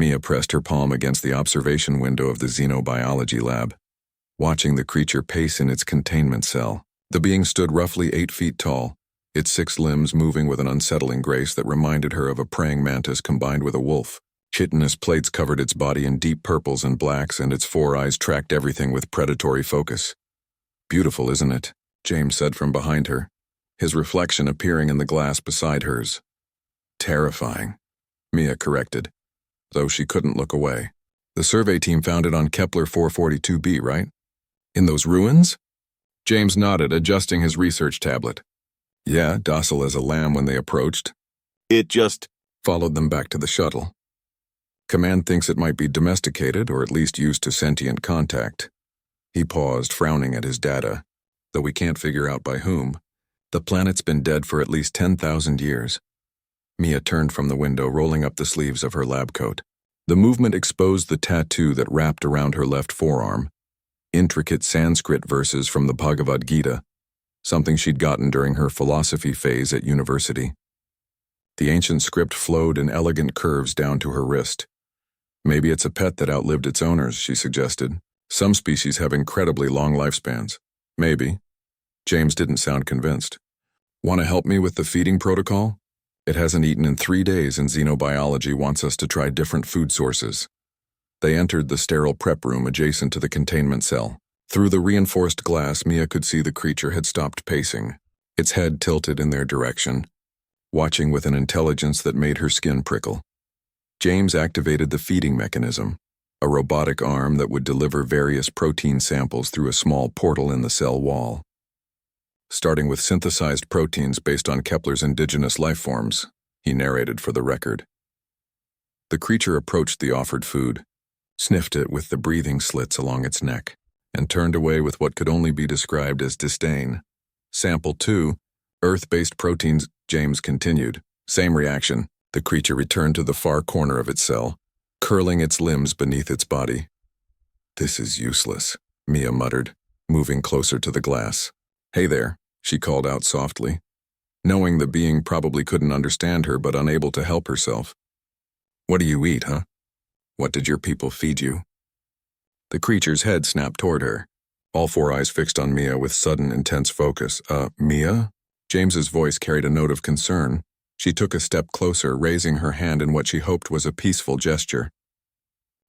Mia pressed her palm against the observation window of the xenobiology lab, watching the creature pace in its containment cell. The being stood roughly 8 feet tall, its 6 limbs moving with an unsettling grace that reminded her of a praying mantis combined with a wolf. Chitinous plates covered its body in deep purples and blacks, and its 4 eyes tracked everything with predatory focus. "Beautiful, isn't it?" James said from behind her, his reflection appearing in the glass beside hers. "Terrifying," Mia corrected, though she couldn't look away. "The survey team found it on Kepler 442b, right? In those ruins?" James nodded, adjusting his research tablet. "Yeah, docile as a lamb when they approached. It just followed them back to the shuttle. Command thinks it might be domesticated, or at least used to sentient contact." He paused, frowning at his data, though we can't figure out by whom. "The planet's been dead for at least 10,000 years. Mia turned from the window, rolling up the sleeves of her lab coat. The movement exposed the tattoo that wrapped around her left forearm. Intricate Sanskrit verses from the Bhagavad Gita, something she'd gotten during her philosophy phase at university. The ancient script flowed in elegant curves down to her wrist. "Maybe it's a pet that outlived its owners," she suggested. "Some species have incredibly long lifespans." "Maybe." James didn't sound convinced. "Want to help me with the feeding protocol? It hasn't eaten in 3 days, and xenobiology wants us to try different food sources." They entered the sterile prep room adjacent to the containment cell. Through the reinforced glass, Mia could see the creature had stopped pacing, its head tilted in their direction, watching with an intelligence that made her skin prickle. James activated the feeding mechanism, a robotic arm that would deliver various protein samples through a small portal in the cell wall. "Starting with synthesized proteins based on Kepler's indigenous life forms," he narrated for the record. The creature approached the offered food, sniffed it with the breathing slits along its neck, and turned away with what could only be described as disdain. "Sample 2, Earth-based proteins," James continued. "Same reaction." The creature returned to the far corner of its cell, curling its limbs beneath its body. "This is useless," Mia muttered, moving closer to the glass. "Hey there," she called out softly, knowing the being probably couldn't understand her but unable to help herself. "What do you eat, huh? What did your people feed you?" The creature's head snapped toward her, all 4 eyes fixed on Mia with sudden, intense focus. Mia?" James's voice carried a note of concern. She took a step closer, raising her hand in what she hoped was a peaceful gesture.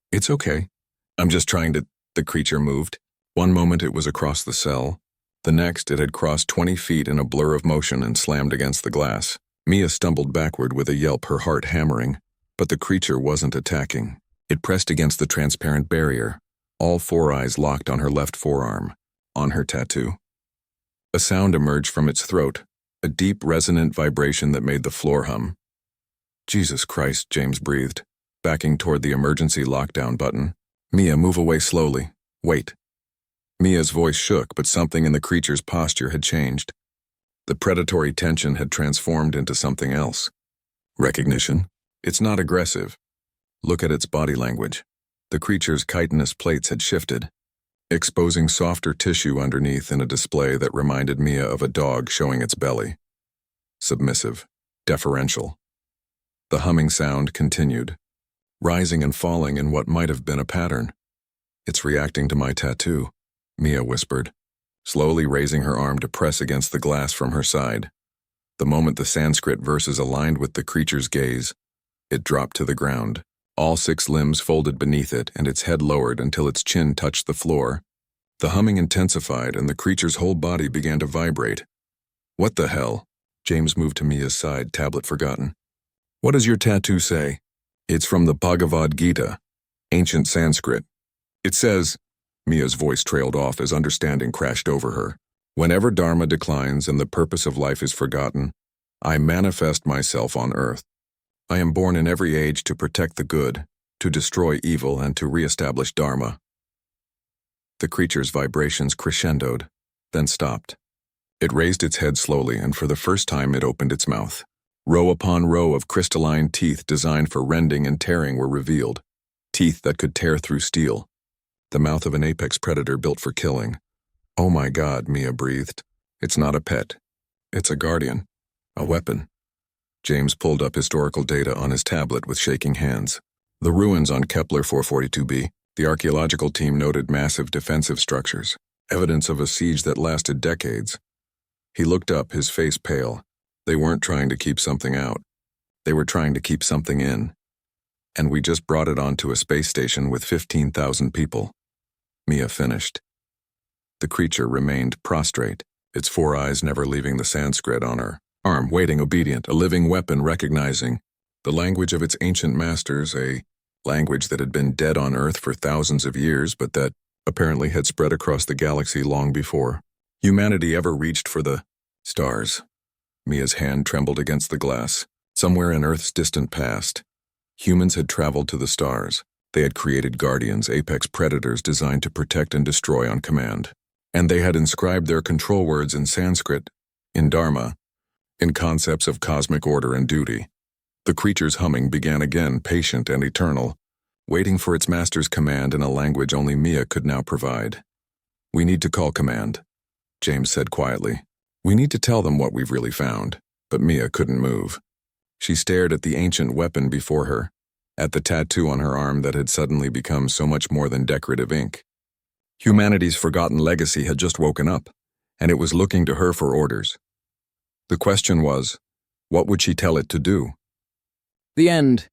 "It's okay. I'm just trying to—" The creature moved. One moment it was across the cell. The next it had crossed 20 feet in a blur of motion and slammed against the glass. Mia stumbled backward with a yelp, her heart hammering. But the creature wasn't attacking. It pressed against the transparent barrier, all 4 eyes locked on her left forearm, on her tattoo. A sound emerged from its throat, a deep, resonant vibration that made the floor hum. "Jesus Christ," James breathed, backing toward the emergency lockdown button. "Mia, move away slowly. Wait." Mia's voice shook, but something in the creature's posture had changed. The predatory tension had transformed into something else. Recognition. It's not aggressive. Look at its body language. The creature's chitinous plates had shifted, exposing softer tissue underneath in a display that reminded Mia of a dog showing its belly. Submissive, deferential. The humming sound continued, rising and falling in what might have been a pattern. "It's reacting to my tattoo," Mia whispered, slowly raising her arm to press against the glass from her side. The moment the Sanskrit verses aligned with the creature's gaze, it dropped to the ground, all 6 limbs folded beneath it and its head lowered until its chin touched the floor. The humming intensified and the creature's whole body began to vibrate. "What the hell?" James moved to Mia's side, tablet forgotten. "What does your tattoo say?" "It's from the Bhagavad Gita, ancient Sanskrit. It says," Mia's voice trailed off as understanding crashed over her, "Whenever Dharma declines and the purpose of life is forgotten, I manifest myself on earth. I am born in every age to protect the good, to destroy evil, and to reestablish Dharma." The creature's vibrations crescendoed, then stopped. It raised its head slowly, and for the first time it opened its mouth. Row upon row of crystalline teeth designed for rending and tearing were revealed, teeth that could tear through steel. The mouth of an apex predator built for killing. "Oh my God," Mia breathed. "It's not a pet. It's a guardian. A weapon." James pulled up historical data on his tablet with shaking hands. The ruins on Kepler 442b, the archaeological team noted massive defensive structures, evidence of a siege that lasted decades. He looked up, his face pale. They weren't trying to keep something out. They were trying to keep something in. And we just brought it onto a space station with 15,000 people. Mia finished. The creature remained prostrate, its 4 eyes never leaving the Sanskrit on her arm, waiting obedient, a living weapon recognizing the language of its ancient masters, a language that had been dead on Earth for thousands of years, but that apparently had spread across the galaxy long before humanity ever reached for the stars. Mia's hand trembled against the glass. Somewhere in Earth's distant past, humans had traveled to the stars. They had created guardians, apex predators designed to protect and destroy on command. And they had inscribed their control words in Sanskrit, in Dharma, in concepts of cosmic order and duty. The creature's humming began again, patient and eternal, waiting for its master's command in a language only Mia could now provide. "We need to call command," James said quietly. "We need to tell them what we've really found." But Mia couldn't move. She stared at the ancient weapon before her, at the tattoo on her arm that had suddenly become so much more than decorative ink. Humanity's forgotten legacy had just woken up, and it was looking to her for orders. The question was, what would she tell it to do? The end.